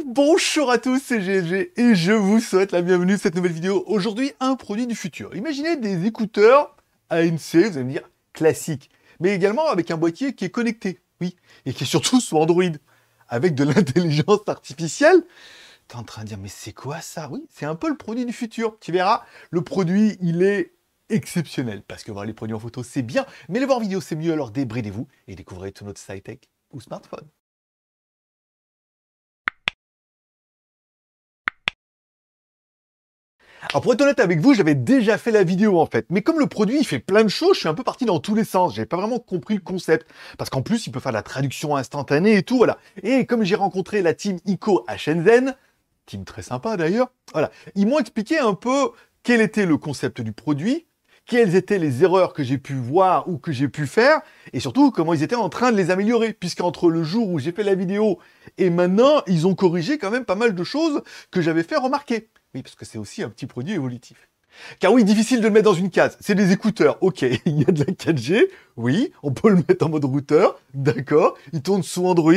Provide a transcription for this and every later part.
Bonjour à tous, c'est GLG et je vous souhaite la bienvenue à cette nouvelle vidéo. Aujourd'hui, un produit du futur. Imaginez des écouteurs ANC, vous allez me dire classique, mais également avec un boîtier qui est connecté, oui, et qui est surtout sous Android, avec de l'intelligence artificielle. T'es en train de dire, mais c'est quoi ça? Oui, c'est un peu le produit du futur. Tu verras, le produit, il est exceptionnel, parce que voir les produits en photo, c'est bien, mais les voir en vidéo, c'est mieux, alors débridez-vous et découvrez tout notre high-tech ou smartphone. Alors pour être honnête avec vous, j'avais déjà fait la vidéo en fait, mais comme le produit il fait plein de choses, je suis un peu parti dans tous les sens, j'avais pas vraiment compris le concept, parce qu'en plus il peut faire de la traduction instantanée et tout, voilà. Et comme j'ai rencontré la team ICO à Shenzhen, team très sympa d'ailleurs, voilà, ils m'ont expliqué un peu quel était le concept du produit, quelles étaient les erreurs que j'ai pu voir ou que j'ai pu faire, et surtout comment ils étaient en train de les améliorer, puisqu'entre le jour où j'ai fait la vidéo et maintenant, ils ont corrigé quand même pas mal de choses que j'avais fait remarquer. Oui, parce que c'est aussi un petit produit évolutif. Car oui, difficile de le mettre dans une case. C'est des écouteurs, ok, il y a de la 4G, oui, on peut le mettre en mode routeur, d'accord, il tourne sous Android,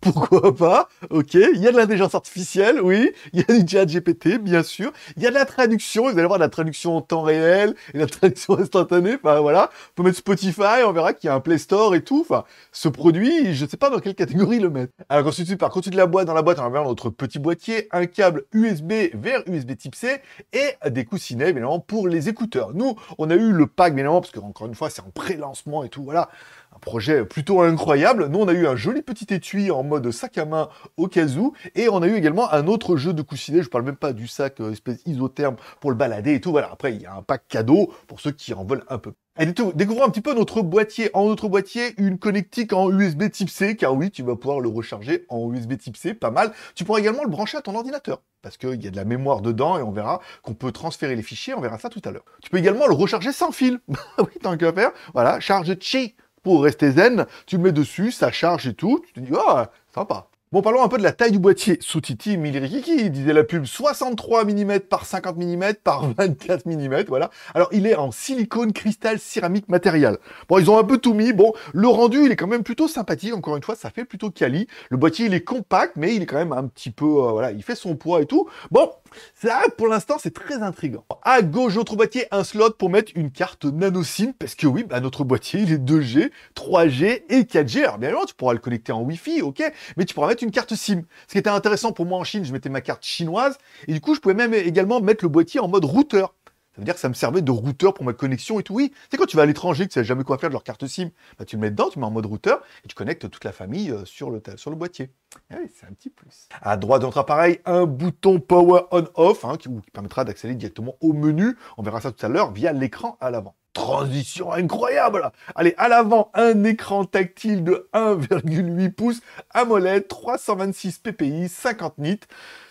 pourquoi pas, ok, il y a de l'intelligence artificielle, oui, il y a du chat GPT, bien sûr, il y a de la traduction, vous allez voir de la traduction en temps réel, et de la traduction instantanée, enfin voilà, on peut mettre Spotify, on verra qu'il y a un Play Store et tout, enfin, ce produit, je sais pas dans quelle catégorie le mettre. Alors, ensuite de la boîte, dans la boîte, on va voir notre petit boîtier, un câble USB vers USB type C, et des coussinets, évidemment, pour les écouteurs. Nous, on a eu le pack, évidemment, parce que, encore une fois, c'est en pré-lancement et tout, voilà. Un projet plutôt incroyable. Nous, on a eu un joli petit étui en mode sac à main au cas où. Et on a eu également un autre jeu de coussinets. Je parle même pas du sac espèce isotherme pour le balader et tout. Voilà. Après, il y a un pack cadeau pour ceux qui en veulent un peu. Et découvrons un petit peu notre boîtier. En notre boîtier, une connectique en USB type C, car oui, tu vas pouvoir le recharger en USB type C, pas mal. Tu pourras également le brancher à ton ordinateur, parce qu'il y a de la mémoire dedans, et on verra qu'on peut transférer les fichiers, on verra ça tout à l'heure. Tu peux également le recharger sans fil. Oui, tant qu'à faire. Voilà, charge chi. Pour rester zen, tu le mets dessus, ça charge et tout, tu te dis, oh, sympa. Bon, parlons un peu de la taille du boîtier. Soutiti Milirikiki, disait la pub, 63 mm par 50 mm par 24 mm, voilà. Alors, il est en silicone, cristal, céramique, matériel. Bon, ils ont un peu tout mis. Bon, le rendu, il est quand même plutôt sympathique. Encore une fois, ça fait plutôt quali. Le boîtier, il est compact, mais il est quand même un petit peu, voilà, il fait son poids et tout. Bon, ça, pour l'instant, c'est très intriguant. À gauche, notre boîtier, un slot pour mettre une carte nano SIM, parce que oui, bah, notre boîtier, il est 2G, 3G et 4G. Alors, bien évidemment, tu pourras le connecter en Wi-Fi, ok, mais tu pourras mettre une carte SIM. Ce qui était intéressant pour moi en Chine, je mettais ma carte chinoise, et du coup, je pouvais même également mettre le boîtier en mode routeur. Ça veut dire que ça me servait de routeur pour ma connexion et tout. Oui, c'est quand tu vas à l'étranger, que tu sais jamais quoi faire de leur carte SIM, bah, tu le mets dedans, tu mets en mode routeur, et tu connectes toute la famille sur le boîtier. Ah oui, c'est un petit plus. À droite de notre appareil, un bouton Power On-Off, hein, qui permettra d'accéder directement au menu. On verra ça tout à l'heure via l'écran à l'avant. Transition incroyable! Allez, à l'avant, un écran tactile de 1,8 pouces AMOLED, 326 ppi, 50 nits.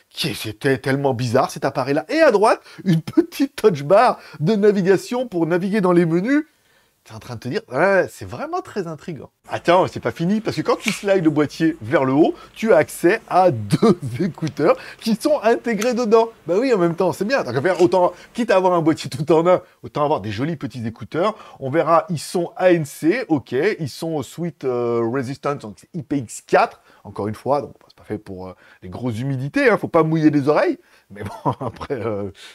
C'était tellement bizarre cet appareil-là. Et à droite, une petite touch bar de navigation pour naviguer dans les menus. T'es en train de te dire, ouais, c'est vraiment très intriguant. Attends, c'est pas fini, parce que quand tu slides le boîtier vers le haut, tu as accès à deux écouteurs qui sont intégrés dedans. Bah oui, en même temps, c'est bien. Tant qu'à faire, autant, quitte à avoir un boîtier tout en un, autant avoir des jolis petits écouteurs. On verra, ils sont ANC, ok, ils sont Sweat Resistant, donc c'est IPX4, encore une fois, donc c'est pas fait pour les grosses humidités, hein, faut pas mouiller les oreilles. Mais bon, après,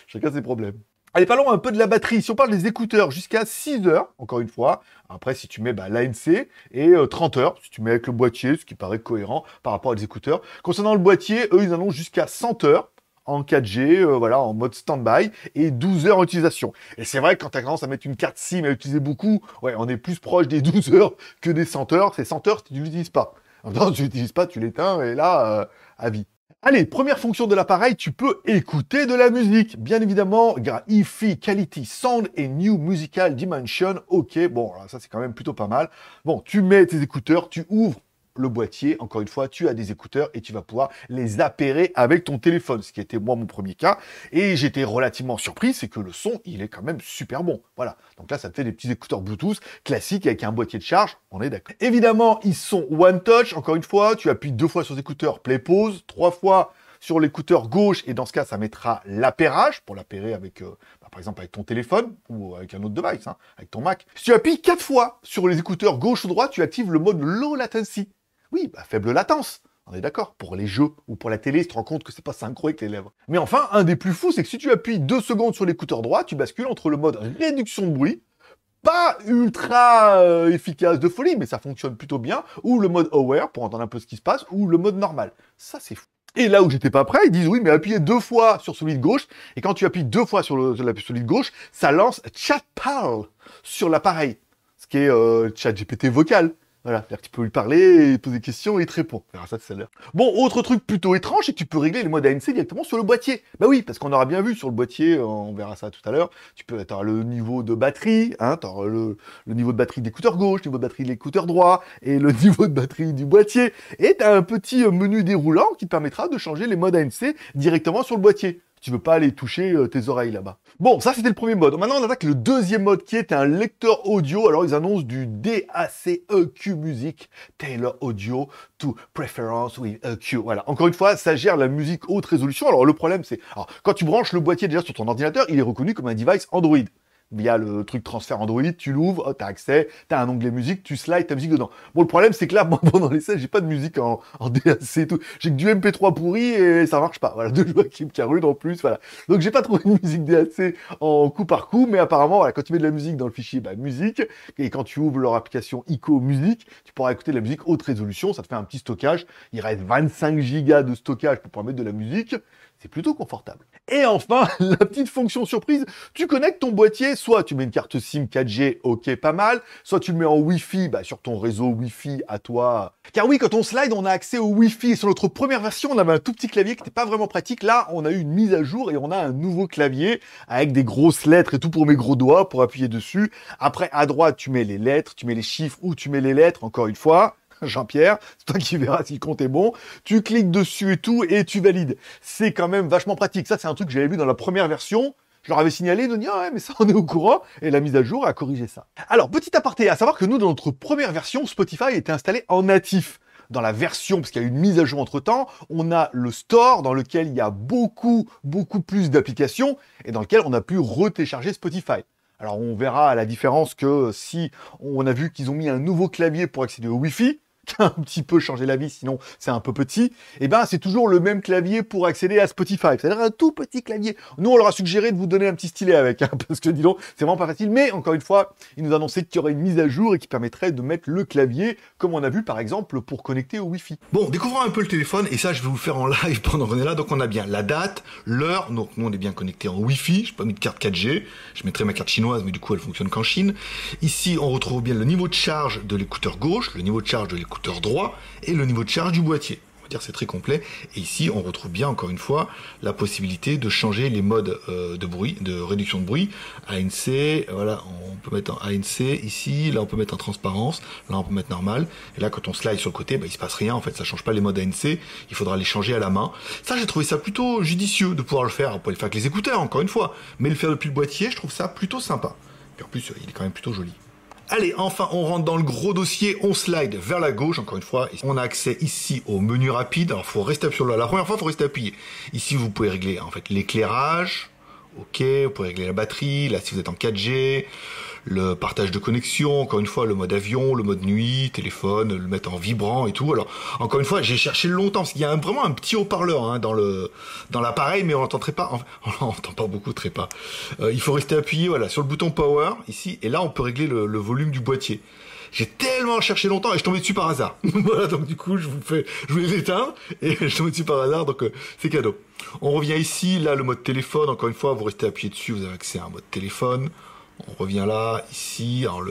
chacun ses problèmes. Allez, parlons un peu de la batterie. Si on parle des écouteurs, jusqu'à 6 heures, encore une fois. Après, si tu mets l'ANC, et 30 heures, si tu mets avec le boîtier, ce qui paraît cohérent par rapport aux écouteurs. Concernant le boîtier, eux, ils en ont jusqu'à 100 heures en 4G, voilà, en mode stand-by, et 12 heures en utilisation. Et c'est vrai que quand tu as tendance à mettre une carte SIM et à utiliser beaucoup, ouais, on est plus proche des 12 heures que des 100 heures. C'est 100 heures si tu ne l'utilises pas. En même temps, si tu l'utilises pas, tu l'éteins, et là, à vie. Allez, première fonction de l'appareil, tu peux écouter de la musique. Bien évidemment, hi-fi, quality, sound et new musical dimension. Ok, bon, alors ça c'est quand même plutôt pas mal. Bon, tu mets tes écouteurs, tu ouvres le boîtier, encore une fois, tu as des écouteurs et tu vas pouvoir les appairer avec ton téléphone, ce qui était moi mon premier cas. Et j'étais relativement surpris, c'est que le son, il est quand même super bon. Voilà, donc là, ça te fait des petits écouteurs Bluetooth classiques avec un boîtier de charge, on est d'accord. Évidemment, ils sont one touch, encore une fois, tu appuies 2 fois sur les écouteurs, play pause, 3 fois sur l'écouteur gauche, et dans ce cas, ça mettra l'appairage, pour l'appairer avec, par exemple, avec ton téléphone, ou avec un autre device, hein, avec ton Mac. Si tu appuies 4 fois sur les écouteurs gauche ou droite, tu actives le mode low latency. Oui, bah, faible latence. On est d'accord. Pour les jeux ou pour la télé, tu te rends compte que c'est pas synchro avec les lèvres. Mais enfin, un des plus fous, c'est que si tu appuies 2 secondes sur l'écouteur droit, tu bascules entre le mode réduction de bruit, pas ultra efficace de folie, mais ça fonctionne plutôt bien, ou le mode aware pour entendre un peu ce qui se passe, ou le mode normal. Ça, c'est fou. Et là où j'étais pas prêt, ils disent oui, mais appuyez 2 fois sur celui de gauche, et quand tu appuies 2 fois sur celui de gauche, ça lance ChatParl sur l'appareil, ce qui est ChatGPT vocal. Voilà, c'est-à-dire que tu peux lui parler, poser des questions et il te répond. On verra ça tout à l'heure. Bon, autre truc plutôt étrange, c'est que tu peux régler les modes ANC directement sur le boîtier. Bah oui, parce qu'on aura bien vu sur le boîtier, on verra ça tout à l'heure, tu peux avoir le niveau de batterie, hein, tu auras le niveau de batterie de l'écouteur gauche, le niveau de batterie de l'écouteur droit, et le niveau de batterie du boîtier. Et tu as un petit menu déroulant qui te permettra de changer les modes ANC directement sur le boîtier. Tu veux pas aller toucher tes oreilles là-bas. Bon, ça c'était le premier mode. Maintenant on attaque le deuxième mode qui est un lecteur audio. Alors ils annoncent du DAC-EQ Music, Tailor Audio to Preference with EQ. Voilà, encore une fois, ça gère la musique haute résolution. Alors le problème c'est, alors, quand tu branches le boîtier déjà sur ton ordinateur, il est reconnu comme un device Android. Via le truc transfert Android, tu l'ouvres, oh, tu as accès, tu as un onglet musique, tu slides ta musique dedans. Bon, le problème, c'est que là, moi, pendant l'essai, j'ai pas de musique en DAC et tout. J'ai que du MP3 pourri et ça marche pas. Voilà, de Joachim Carude en plus, voilà. Donc, j'ai pas trouvé de musique DAC en coup par coup, mais apparemment, voilà, quand tu mets de la musique dans le fichier, bah, musique, et quand tu ouvres leur application ICO Musique, tu pourras écouter de la musique haute résolution, ça te fait un petit stockage. Il reste 25 gigas de stockage pour pouvoir mettre de la musique. C'est plutôt confortable. Et enfin, la petite fonction surprise, tu connectes ton boîtier, soit tu mets une carte SIM 4G, ok, pas mal, soit tu le mets en Wi-Fi, bah, sur ton réseau Wi-Fi à toi. Car oui, quand on slide, on a accès au Wi-Fi. Et sur notre première version, on avait un tout petit clavier qui n'était pas vraiment pratique. Là, on a eu une mise à jour et on a un nouveau clavier avec des grosses lettres et tout pour mes gros doigts, pour appuyer dessus. Après, à droite, tu mets les lettres, tu mets les chiffres ou tu mets les lettres, encore une fois. Jean-Pierre, c'est toi qui verras si le compte est bon. Tu cliques dessus et tout, et tu valides. C'est quand même vachement pratique. Ça, c'est un truc que j'avais vu dans la première version. Je leur avais signalé, ils ont dit, ah ouais, mais ça, on est au courant. Et la mise à jour a corrigé ça. Alors, petit aparté, à savoir que nous, dans notre première version, Spotify était installé en natif. Dans la version, parce qu'il y a eu une mise à jour entre-temps, on a le store dans lequel il y a beaucoup plus d'applications et dans lequel on a pu retélécharger Spotify. Alors, on verra la différence que si on a vu qu'ils ont mis un nouveau clavier pour accéder au Wi-Fi, qui a un petit peu changé la vie, sinon c'est un peu petit, et ben c'est toujours le même clavier pour accéder à Spotify. C'est-à-dire un tout petit clavier. Nous, on leur a suggéré de vous donner un petit stylet avec, hein, parce que dis donc, c'est vraiment pas facile. Mais encore une fois, ils nous annonçaient qu'il y aurait une mise à jour et qui permettrait de mettre le clavier, comme on a vu par exemple, pour connecter au Wi-Fi. Bon, découvrons un peu le téléphone, et ça je vais vous le faire en live pendant qu'on est là. Donc on a bien la date, l'heure, donc nous on est bien connecté en Wi-Fi, j'ai pas mis de carte 4G, je mettrai ma carte chinoise, mais du coup elle fonctionne qu'en Chine. Ici on retrouve bien le niveau de charge de l'écouteur gauche, le niveau de charge de l'écouteur droit, et le niveau de charge du boîtier. On va dire c'est très complet. Et ici, on retrouve bien, encore une fois, la possibilité de changer les modes de bruit, de réduction de bruit. ANC, voilà, on peut mettre en ANC ici, là on peut mettre en transparence, là on peut mettre normal. Et là, quand on slide sur le côté, bah, il se passe rien, en fait, ça change pas les modes ANC, il faudra les changer à la main. Ça, j'ai trouvé ça plutôt judicieux de pouvoir le faire. On peut le faire avec les écouteurs, encore une fois, mais le faire depuis le boîtier, je trouve ça plutôt sympa. Puis en plus, il est quand même plutôt joli. Allez, enfin, on rentre dans le gros dossier, on slide vers la gauche, encore une fois. On a accès ici au menu rapide. Alors, il faut rester sur la première fois, il faut rester appuyé. Ici, vous pouvez régler, en fait, l'éclairage. Ok, vous pouvez régler la batterie. Là, si vous êtes en 4G, le partage de connexion, encore une fois, le mode avion, le mode nuit, téléphone, le mettre en vibrant et tout. Alors, encore une fois, j'ai cherché longtemps, parce qu'il y a vraiment un petit haut-parleur hein, dans l'appareil, mais on l'entend très pas, on l'entend pas beaucoup, très pas. Il faut rester appuyé, voilà, sur le bouton Power, ici, et là, on peut régler le volume du boîtier. J'ai tellement cherché longtemps et je suis tombé dessus par hasard. Voilà, donc du coup, je vais les éteindre et je suis tombé dessus par hasard, donc c'est cadeau. On revient ici, là, le mode téléphone, encore une fois, vous restez appuyé dessus, vous avez accès à un mode téléphone. On revient là, ici, alors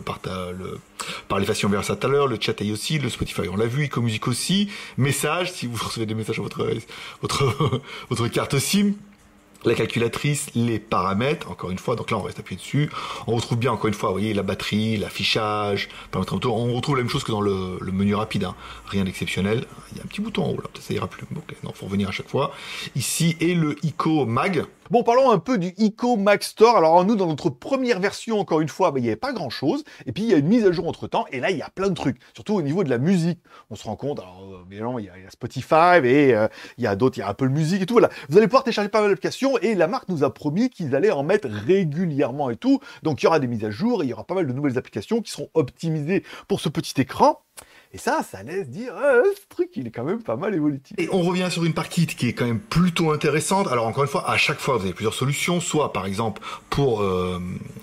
parler facilement vers ça tout à l'heure, le chat est aussi, le Spotify, on l'a vu, Ico Music aussi, message, si vous recevez des messages sur votre carte SIM, la calculatrice, les paramètres, encore une fois, donc là on reste appuyé dessus, on retrouve bien encore une fois, vous voyez, la batterie, l'affichage, on retrouve la même chose que dans le menu rapide, hein. Rien d'exceptionnel, il y a un petit bouton en haut là, peut-être ça ira plus, ok, non, faut revenir à chaque fois, ici, et le Ico Mag. Bon, parlons un peu du Ico Mag Store. Alors nous, dans notre première version, encore une fois, il n'y avait pas grand-chose. Et puis, il y a une mise à jour entre-temps. Et là, il y a plein de trucs. Surtout au niveau de la musique. On se rend compte, alors, évidemment, il y a Spotify et il y a d'autres, il y a Apple Music et tout. Voilà. Vous allez pouvoir télécharger pas mal d'applications. Et la marque nous a promis qu'ils allaient en mettre régulièrement et tout. Donc, il y aura des mises à jour et il y aura pas mal de nouvelles applications qui seront optimisées pour ce petit écran. Et ça laisse dire, ce truc, il est quand même pas mal évolutif. Et on revient sur une partie qui est quand même plutôt intéressante. Alors encore une fois, à chaque fois, vous avez plusieurs solutions. Soit, par exemple, pour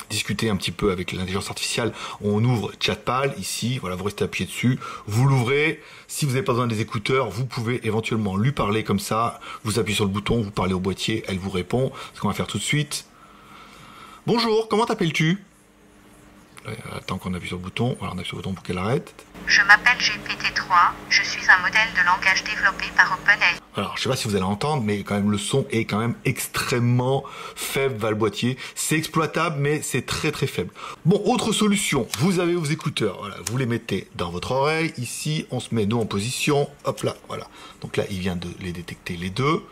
discuter un petit peu avec l'intelligence artificielle, on ouvre Chatpal. Ici, voilà, vous restez appuyé dessus. Vous l'ouvrez. Si vous n'avez pas besoin des écouteurs, vous pouvez éventuellement lui parler comme ça. Vous appuyez sur le bouton, vous parlez au boîtier, elle vous répond. Ce qu'on va faire tout de suite. Bonjour, comment t'appelles-tu? Attends qu'on appuie sur le bouton. Voilà, on appuie sur le bouton pour qu'elle arrête. Je m'appelle GPT-3, je suis un modèle de langage développé par OpenAI. Alors, je sais pas si vous allez entendre, mais quand même, le son est quand même extrêmement faible, va le boîtier. C'est exploitable, mais c'est très très faible. Bon, autre solution. Vous avez vos écouteurs. Voilà, vous les mettez dans votre oreille. Ici, on se met nous en position. Hop là, voilà. Donc là, il vient de les détecter les deux.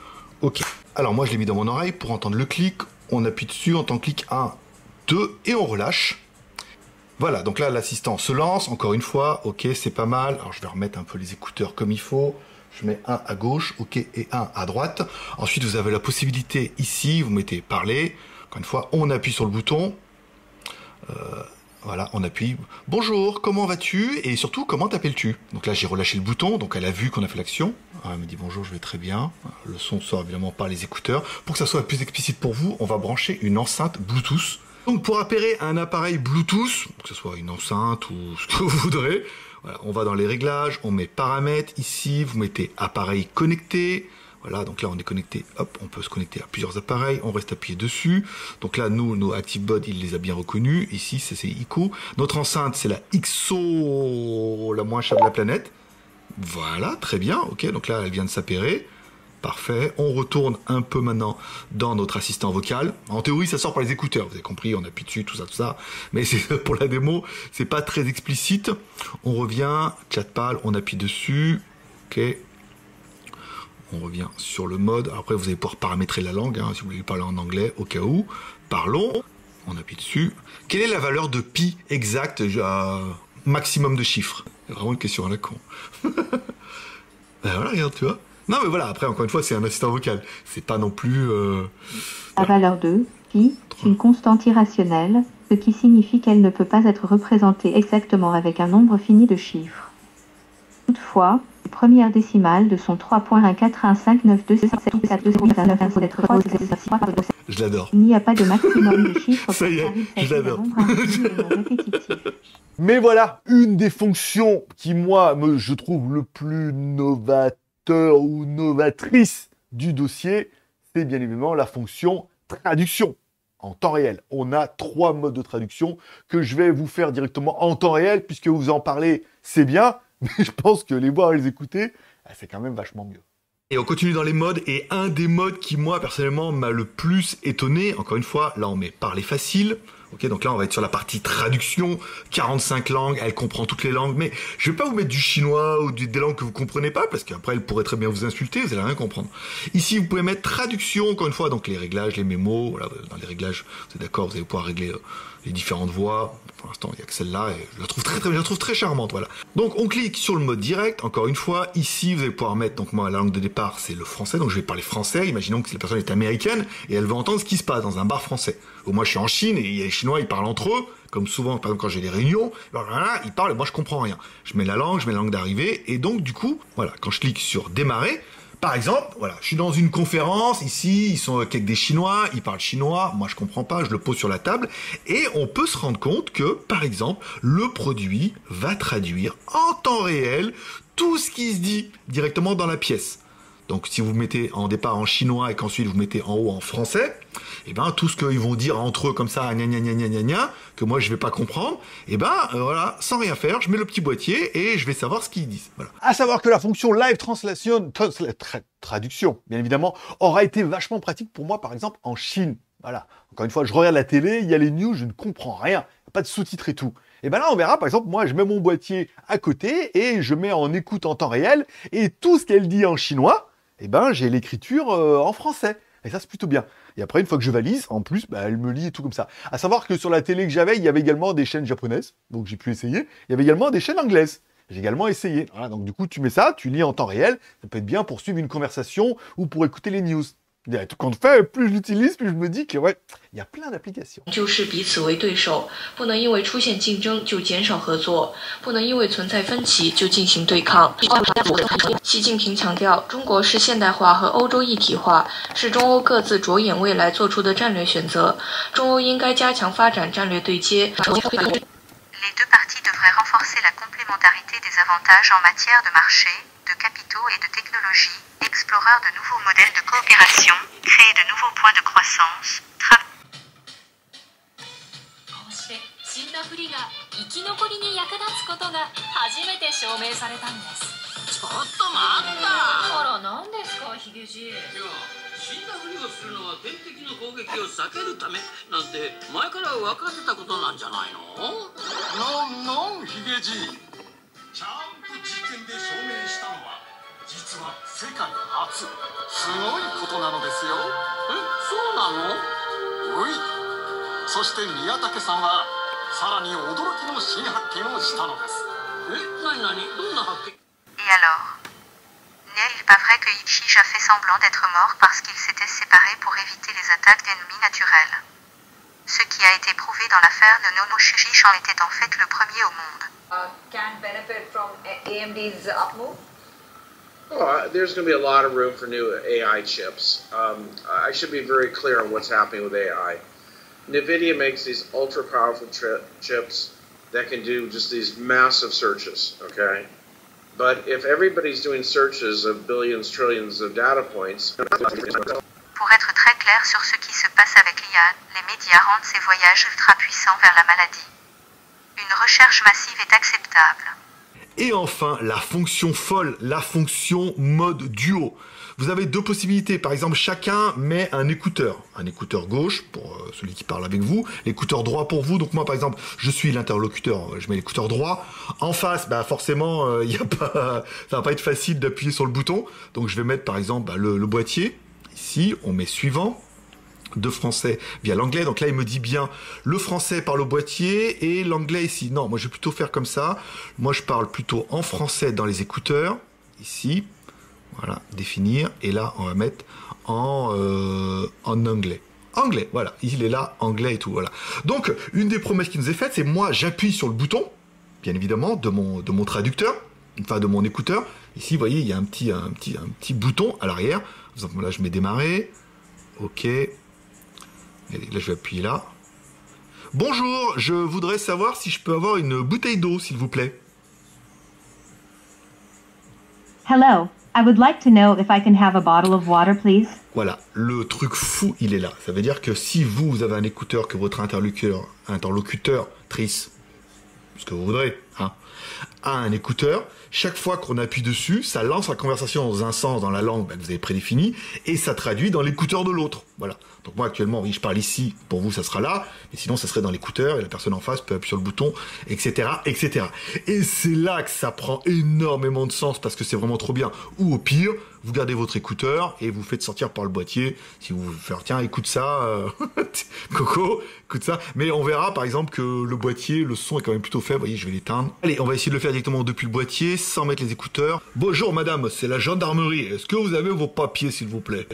Ok. Alors moi, je l'ai mis dans mon oreille pour entendre le clic. On appuie dessus, on entend clic 1, 2, et on relâche. Voilà, donc là, l'assistant se lance, encore une fois, ok, c'est pas mal. Alors, je vais remettre un peu les écouteurs comme il faut. Je mets un à gauche, ok, et un à droite. Ensuite, vous avez la possibilité ici, vous mettez parler. Encore une fois, on appuie sur le bouton. Voilà, on appuie. Bonjour, comment vas-tu? Et surtout, comment t'appelles-tu? Donc là, j'ai relâché le bouton, donc elle a vu qu'on a fait l'action. Elle me dit bonjour, je vais très bien. Le son sort évidemment par les écouteurs. Pour que ça soit plus explicite pour vous, on va brancher une enceinte Bluetooth. Donc pour appairer un appareil Bluetooth, que ce soit une enceinte ou ce que vous voudrez, voilà, on va dans les réglages, on met paramètres, ici vous mettez appareil connecté, voilà, donc là on est connecté, hop, on peut se connecter à plusieurs appareils, on reste appuyé dessus, donc là nous, nos ActiveBud, il les a bien reconnus, ici c'est ICO, notre enceinte c'est la XO, la moins chère de la planète, voilà, très bien, ok, donc là elle vient de s'appairer. Parfait. On retourne un peu maintenant dans notre assistant vocal. En théorie, ça sort par les écouteurs. Vous avez compris, on appuie dessus, tout ça. Mais c'est pour la démo, c'est pas très explicite. On revient, Chatpal, on appuie dessus. Ok. On revient sur le mode. Après, vous allez pouvoir paramétrer la langue, hein, si vous voulez parler en anglais, au cas où. Parlons. On appuie dessus. Quelle est la valeur de pi exacte, maximum de chiffres? C'est vraiment une question à la con. Ben voilà, regarde, tu vois. Non mais voilà, après encore une fois c'est un assistant vocal, c'est pas non plus... La valeur de pi est une constante irrationnelle, ce qui signifie qu'elle ne peut pas être représentée exactement avec un nombre fini de chiffres. Toutefois, les premières décimales de son 3.1415277. Je l'adore. Il n'y a pas de maximum de chiffres. Ça y est, je l'adore. Mais voilà, une des fonctions qui, moi, je trouve le plus novateur ou novatrice du dossier, c'est bien évidemment la fonction traduction en temps réel. On a 3 modes de traduction que je vais vous faire directement en temps réel, puisque vous en parlez, c'est bien, mais je pense que les voir et les écouter, c'est quand même vachement mieux. Et on continue dans les modes, et un des modes qui, moi, personnellement, m'a le plus étonné, encore une fois, là on met parler facile. Ok, donc là, on va être sur la partie traduction, 45 langues, elle comprend toutes les langues, mais je vais pas vous mettre du chinois ou des langues que vous comprenez pas, parce qu'après, elle pourrait très bien vous insulter, vous allez rien comprendre. Ici, vous pouvez mettre traduction, encore une fois, donc les réglages, les mémos, voilà, dans les réglages, vous êtes d'accord, vous allez pouvoir régler les différentes voix. Pour l'instant, il y a que celle-là, et je la trouve très charmante, voilà. Donc, on clique sur le mode direct, encore une fois, ici, vous allez pouvoir mettre, donc moi, la langue de départ, c'est le français, donc je vais parler français, imaginons que la personne est américaine, et elle veut entendre ce qui se passe dans un bar français. Ou moi, je suis en Chine, et les Chinois, ils parlent entre eux, comme souvent, par exemple, quand j'ai des réunions, alors là, ils parlent, et moi, je comprends rien. Je mets la langue d'arrivée, et donc, du coup, voilà, quand je clique sur démarrer, par exemple, voilà, je suis dans une conférence, ici, ils sont avec des Chinois, ils parlent chinois, moi je comprends pas, je le pose sur la table, et on peut se rendre compte que, par exemple, le produit va traduire en temps réel tout ce qui se dit directement dans la pièce. Donc si vous mettez en départ en chinois et qu'ensuite vous mettez en haut en français, et ben tout ce qu'ils vont dire entre eux comme ça, gna gna gna gna gna gna, que moi je vais pas comprendre, et ben voilà, sans rien faire, je mets le petit boîtier et je vais savoir ce qu'ils disent. Voilà. À savoir que la fonction live translation, traduction, bien évidemment, aura été vachement pratique pour moi, par exemple, en Chine. Voilà. Encore une fois, je regarde la télé, il y a les news, je ne comprends rien, pas de sous-titres et tout. Et ben là, on verra, par exemple, moi, je mets mon boîtier à côté et je mets en écoute en temps réel, et tout ce qu'elle dit en chinois, et ben j'ai l'écriture en français. Et ça, c'est plutôt bien. Et après, une fois que je valise, en plus, bah, elle me lit et tout comme ça. À savoir que sur la télé que j'avais, il y avait également des chaînes japonaises, donc j'ai pu essayer. Il y avait également des chaînes anglaises. J'ai également essayé. Voilà, donc du coup, tu mets ça, tu lis en temps réel. Ça peut être bien pour suivre une conversation ou pour écouter les news. Tout compte fait, plus je l'utilise, plus je me dis que ouais, il y a plein d'applications. 就是彼此为对手，不能因为出现竞争就减少合作，不能因为存在分歧就进行对抗。习近平强调，中国是现代化和欧洲一体化，是中欧各自着眼未来做出的战略选择。中欧应该加强发展战略对接。Les deux parties devraient renforcer la complémentarité des avantages en matière de marché, de capitaux et de technologie, explorer de nouveaux modèles de coopération, créer de nouveaux points de croissance, こうして死んだふりが生き残りに役立つことが初めて証明されたんです。ちょっと待った。あら、何ですか、ヒゲじい。いや、死んだふりをするのは天敵の攻撃を避けるためなんて前から分かってたことなんじゃないの？ノンヒゲじい。ちゃんと実験で証明したのは実は世界初。すごいことなのですよ。え、そうなの？おい。そして宮武さんはさらに驚きの新発見をしたのです。え、なになに、どんな発見？ Et alors? N'est-il pas vrai que Ichij a fait semblant d'être mort parce qu'il s'était séparé pour éviter les attaques d'ennemis naturels? Ce qui a été prouvé dans l'affaire de Nonoshish en était en fait le premier au monde. Can benefit from AMD's upmove? Oh, there's going to be a lot of room for new AI chips. I should be very clear on what's happening with AI. NVIDIA makes these ultra powerful chips that can do just these massive searches, okay? But if everybody's doing searches of billions, trillions of data points... Pour être très clair sur ce qui se passe avec l'IA, les médias rendent ces voyages ultra puissants vers la maladie. Une recherche massive est acceptable. Et enfin, la fonction folle, la fonction mode duo. Vous avez deux possibilités. Par exemple, chacun met un écouteur gauche pour celui qui parle avec vous, l'écouteur droit pour vous. Donc moi, par exemple, je suis l'interlocuteur, je mets l'écouteur droit. En face, bah forcément, ça va pas être facile d'appuyer sur le bouton. Donc je vais mettre par exemple le boîtier. Ici, on met suivant. De français via l'anglais. Donc là, il me dit bien le français par le boîtier et l'anglais ici. Non, moi, je vais plutôt faire comme ça. Moi, je parle plutôt en français dans les écouteurs. Ici. Voilà, définir. Et là, on va mettre en anglais. Anglais, voilà. Il est là, anglais et tout, voilà. Donc, une des promesses qui nous est faite, c'est moi, j'appuie sur le bouton, bien évidemment, de mon traducteur, enfin, de mon écouteur. Ici, vous voyez, il y a un petit bouton à l'arrière. Par exemple, là, je mets démarrer. OK. Et là, je vais appuyer là. Bonjour, je voudrais savoir si je peux avoir une bouteille d'eau, s'il vous plaît. Hello, I would like to know if I can have a bottle of water, please. Voilà, le truc fou, il est là. Ça veut dire que si vous avez un écouteur que votre interlocutrice, ce que vous voudrez, hein, a un écouteur, chaque fois qu'on appuie dessus, ça lance la conversation dans un sens, dans la langue que vous avez prédéfinie, et ça traduit dans l'écouteur de l'autre. Voilà. Donc moi actuellement, oui, je parle ici, pour vous ça sera là, mais sinon ça serait dans l'écouteur, et la personne en face peut appuyer sur le bouton, etc., etc. Et c'est là que ça prend énormément de sens, parce que c'est vraiment trop bien. Ou au pire, vous gardez votre écouteur, et vous faites sortir par le boîtier, si vous voulez faire, tiens, écoute ça, Coco, écoute ça. Mais on verra par exemple que le boîtier, le son est quand même plutôt faible, vous voyez, je vais l'éteindre. Allez, on va essayer de le faire directement depuis le boîtier, sans mettre les écouteurs. Bonjour madame, c'est la gendarmerie, est-ce que vous avez vos papiers s'il vous plaît?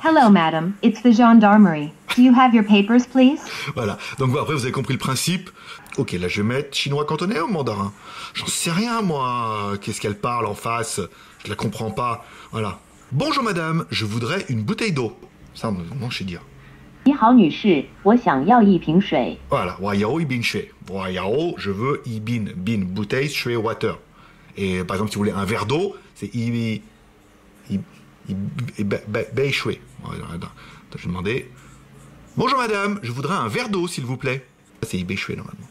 Hello, madam. It's the gendarmerie. Do you have your papers, please? Voilà. Donc bon, après, vous avez compris le principe. Ok, là, je vais mettre chinois cantonais ou mandarin? J'en sais rien, moi. Qu'est-ce qu'elle parle en face? Je la comprends pas. Voilà. Bonjour, madame. Je voudrais une bouteille d'eau. Ça, non, je sais dire. 你好，女士，我想要一瓶水。 Voilà. Wayao ibin shui. Wayao, je veux ibin. Bin, bouteille, shui, water. Et par exemple, si vous voulez un verre d'eau, c'est ibi. Beishui. Je vais demander. Bonjour madame, je voudrais un verre d'eau s'il vous plaît. C'est Ibéchoué normalement.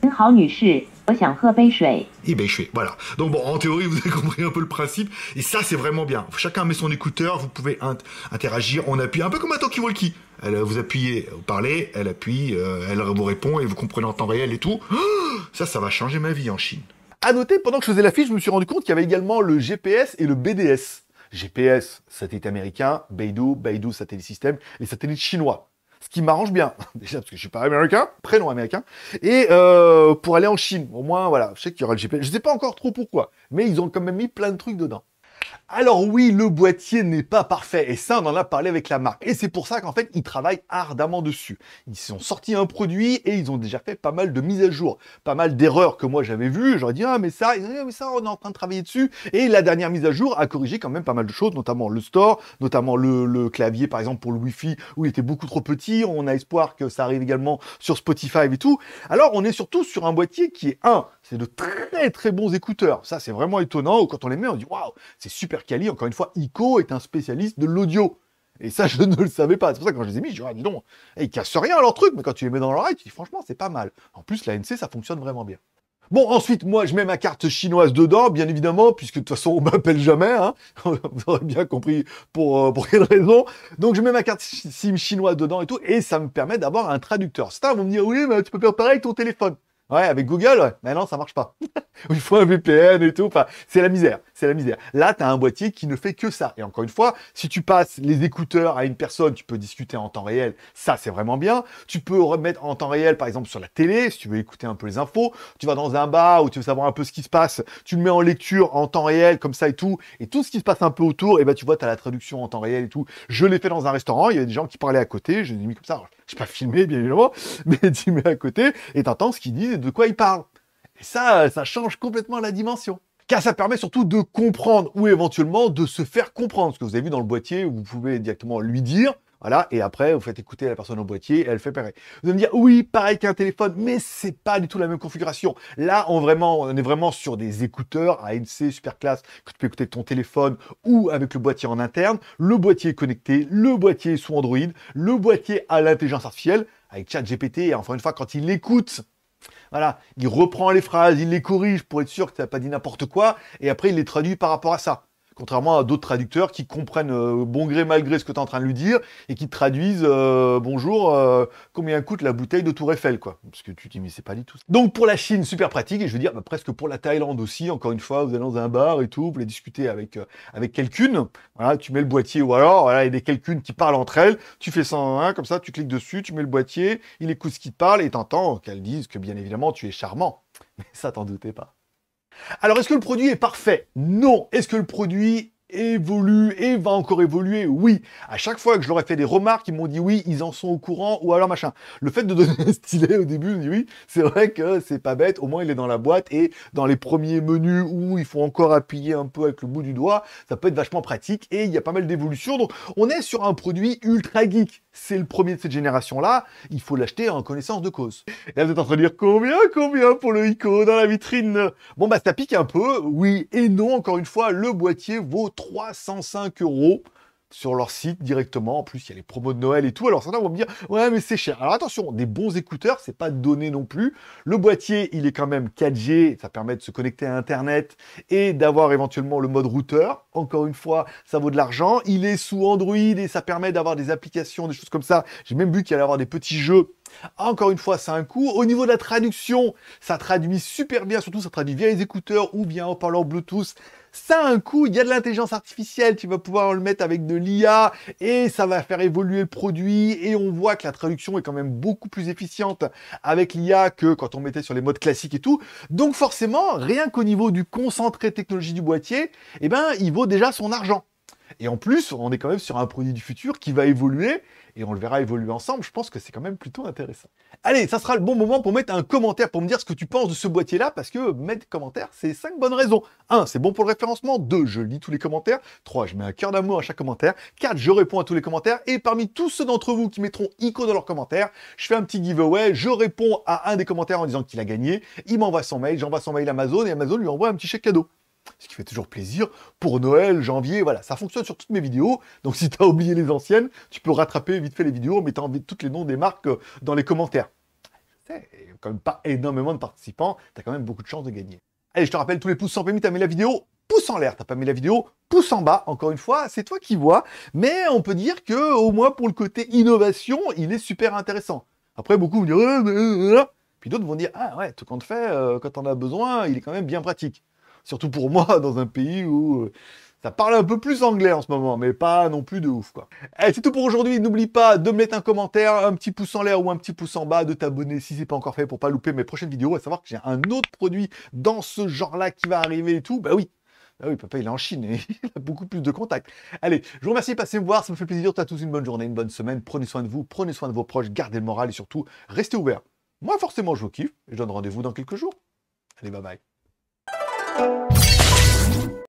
您好，女士，我想喝杯水。 Ibéchoué, voilà. Donc bon, en théorie, vous avez compris un peu le principe. Et ça, c'est vraiment bien. Chacun met son écouteur, vous pouvez interagir. On appuie un peu comme un talkie-walkie. Vous appuyez, vous parlez, elle appuie, elle vous répond et vous comprenez en temps réel et tout. Ça va changer ma vie en Chine. À noter, pendant que je faisais la fiche, je me suis rendu compte qu'il y avait également le GPS et le BDS. GPS, satellite américain, Beidou, satellite système, les satellites chinois. Ce qui m'arrange bien, déjà parce que je suis pas américain, prénom américain, et pour aller en Chine, au moins, voilà, je sais qu'il y aura le GPS, je sais pas encore trop pourquoi, mais ils ont quand même mis plein de trucs dedans. Alors oui, le boîtier n'est pas parfait, et ça, on en a parlé avec la marque. Et c'est pour ça qu'en fait, ils travaillent ardemment dessus. Ils ont sorti un produit et ils ont déjà fait pas mal de mises à jour, pas mal d'erreurs que moi j'avais vues. J'aurais dit, ah mais ça, on est en train de travailler dessus. Et la dernière mise à jour a corrigé quand même pas mal de choses, notamment le store, notamment le clavier, par exemple, pour le Wi-Fi, où il était beaucoup trop petit. On a espoir que ça arrive également sur Spotify et tout. Alors, on est surtout sur un boîtier qui est c'est de très très bons écouteurs. Ça, c'est vraiment étonnant. Quand on les met, on dit, waouh, c'est super quali. Encore une fois, ICO est un spécialiste de l'audio. Et ça, je ne le savais pas. C'est pour ça que quand je les ai mis, je dis, ah, dis donc, ils cassent rien à leur truc, mais quand tu les mets dans l'oreille, tu dis, franchement, c'est pas mal. En plus, la NC, ça fonctionne vraiment bien. Bon, ensuite, moi, je mets ma carte chinoise dedans, bien évidemment, puisque de toute façon, on m'appelle jamais, hein. Vous aurez bien compris pour quelle raison. Donc, je mets ma carte SIM chinoise dedans et tout, et ça me permet d'avoir un traducteur. Certains vont me dire, oui, mais tu peux faire pareil avec ton téléphone. Ouais, avec Google, ouais. Mais non, ça marche pas. Il faut un VPN et tout. Enfin, c'est la misère. C'est la misère. Là, tu as un boîtier qui ne fait que ça. Et encore une fois, si tu passes les écouteurs à une personne, tu peux discuter en temps réel. Ça, c'est vraiment bien. Tu peux remettre en temps réel, par exemple, sur la télé, si tu veux écouter un peu les infos. Tu vas dans un bar où tu veux savoir un peu ce qui se passe. Tu le mets en lecture en temps réel, comme ça et tout. Et tout ce qui se passe un peu autour, et ben, tu vois, tu as la traduction en temps réel et tout. Je l'ai fait dans un restaurant. Il y avait des gens qui parlaient à côté. Je les ai mis comme ça. Alors, je n'ai pas filmé, bien évidemment, mais tu mets à côté et tu entends ce qu'ils disent et de quoi ils parlent. Et ça change complètement la dimension. Car ça permet surtout de comprendre ou éventuellement de se faire comprendre. Ce que vous avez vu dans le boîtier, où vous pouvez directement lui dire, voilà, et après vous faites écouter la personne au boîtier et elle fait pareil. Vous allez me dire, oui, pareil qu'un téléphone, mais c'est pas du tout la même configuration. Là, on est vraiment sur des écouteurs ANC super classe que tu peux écouter avec ton téléphone ou avec le boîtier en interne. Le boîtier est connecté, le boîtier est sous Android, le boîtier a l'intelligence artificielle avec ChatGPT. Et encore une fois, quand il écoute, voilà, il reprend les phrases, il les corrige pour être sûr que tu n'as pas dit n'importe quoi, et après il les traduit par rapport à ça. Contrairement à d'autres traducteurs qui comprennent bon gré mal gré ce que tu es en train de lui dire et qui te traduisent bonjour, combien coûte la bouteille de Tour Eiffel, quoi. Parce que tu te dis, mais c'est pas du tout ça. Donc pour la Chine, super pratique, et je veux dire, presque pour la Thaïlande aussi, encore une fois, vous allez dans un bar et tout, vous voulez discuter avec quelqu'une, voilà, tu mets le boîtier, ou alors, voilà, il y a des quelqu'unes qui parlent entre elles, tu fais 101, comme ça, tu cliques dessus, tu mets le boîtier, il écoute ce qui te parle, et t'entends qu'elles disent que bien évidemment, tu es charmant. Mais ça, t'en doutais pas. Alors, est-ce que le produit est parfait? Non. Est-ce que le produit évolue et va encore évoluer? Oui. À chaque fois que je leur ai fait des remarques, ils m'ont dit oui, ils en sont au courant, ou alors machin. Le fait de donner un stylet au début, je me dis oui, c'est vrai que c'est pas bête, au moins il est dans la boîte, et dans les premiers menus où il faut encore appuyer un peu avec le bout du doigt, ça peut être vachement pratique, et il y a pas mal d'évolutions. Donc, on est sur un produit ultra geek. C'est le premier de cette génération-là, il faut l'acheter en connaissance de cause. Et là, vous êtes en train de dire combien pour le ICO dans la vitrine? Bon, bah, ça pique un peu, oui et non. Encore une fois, le boîtier vaut 305 € sur leur site directement. En plus, il y a les promos de Noël et tout. Alors, certains vont me dire, ouais, mais c'est cher. Alors, attention, des bons écouteurs, c'est pas donné non plus. Le boîtier, il est quand même 4G. Ça permet de se connecter à Internet et d'avoir éventuellement le mode routeur. Encore une fois, ça vaut de l'argent. Il est sous Android et ça permet d'avoir des applications, des choses comme ça. J'ai même vu qu'il allait y avoir des petits jeux. Encore une fois, c'est un coût. Au niveau de la traduction, ça traduit super bien. Surtout, ça traduit via les écouteurs ou via un haut-parleur Bluetooth. Ça a un coût, il y a de l'intelligence artificielle, tu vas pouvoir le mettre avec de l'IA et ça va faire évoluer le produit, et on voit que la traduction est quand même beaucoup plus efficiente avec l'IA que quand on mettait sur les modes classiques et tout. Donc forcément, rien qu'au niveau du concentré technologie du boîtier, eh ben, il vaut déjà son argent. Et en plus, on est quand même sur un produit du futur qui va évoluer, et on le verra évoluer ensemble. Je pense que c'est quand même plutôt intéressant. Allez, ça sera le bon moment pour mettre un commentaire, pour me dire ce que tu penses de ce boîtier-là, parce que mettre commentaire, c'est 5 bonnes raisons. 1, c'est bon pour le référencement. 2, je lis tous les commentaires. 3, je mets un cœur d'amour à chaque commentaire. 4, je réponds à tous les commentaires. Et parmi tous ceux d'entre vous qui mettront ICO dans leurs commentaires, je fais un petit giveaway. Je réponds à un des commentaires en disant qu'il a gagné. Il m'envoie son mail, j'envoie son mail à Amazon, et Amazon lui envoie un petit chèque cadeau. Ce qui fait toujours plaisir pour Noël, janvier, voilà, ça fonctionne sur toutes mes vidéos. Donc si tu as oublié les anciennes, tu peux rattraper vite fait les vidéos en mettant toutes les noms des marques dans les commentaires. Il n'y a quand même pas énormément de participants, tu as quand même beaucoup de chances de gagner. Allez, je te rappelle, tous les pouces sont permis, tu as mis la vidéo, pouce en l'air, t'as pas mis la vidéo, pouce en bas, encore une fois, c'est toi qui vois. Mais on peut dire que, au moins pour le côté innovation, il est super intéressant. Après, beaucoup vont dire, puis d'autres vont dire, ah ouais, tout compte fait, quand on a besoin, il est quand même bien pratique. Surtout pour moi, dans un pays où ça parle un peu plus anglais en ce moment, mais pas non plus de ouf, quoi. Allez, c'est tout pour aujourd'hui. N'oublie pas de me mettre un commentaire, un petit pouce en l'air ou un petit pouce en bas, de t'abonner si c'est pas encore fait pour pas louper mes prochaines vidéos. À savoir que j'ai un autre produit dans ce genre-là qui va arriver et tout. Bah oui, Ah oui, papa, il est en Chine et il a beaucoup plus de contacts. Allez, je vous remercie, passez me voir, ça me fait plaisir. À tous une bonne journée, une bonne semaine. Prenez soin de vous, prenez soin de vos proches, gardez le moral et surtout, restez ouverts. Moi, forcément, je vous kiffe et je donne rendez-vous dans quelques jours. Allez, bye bye.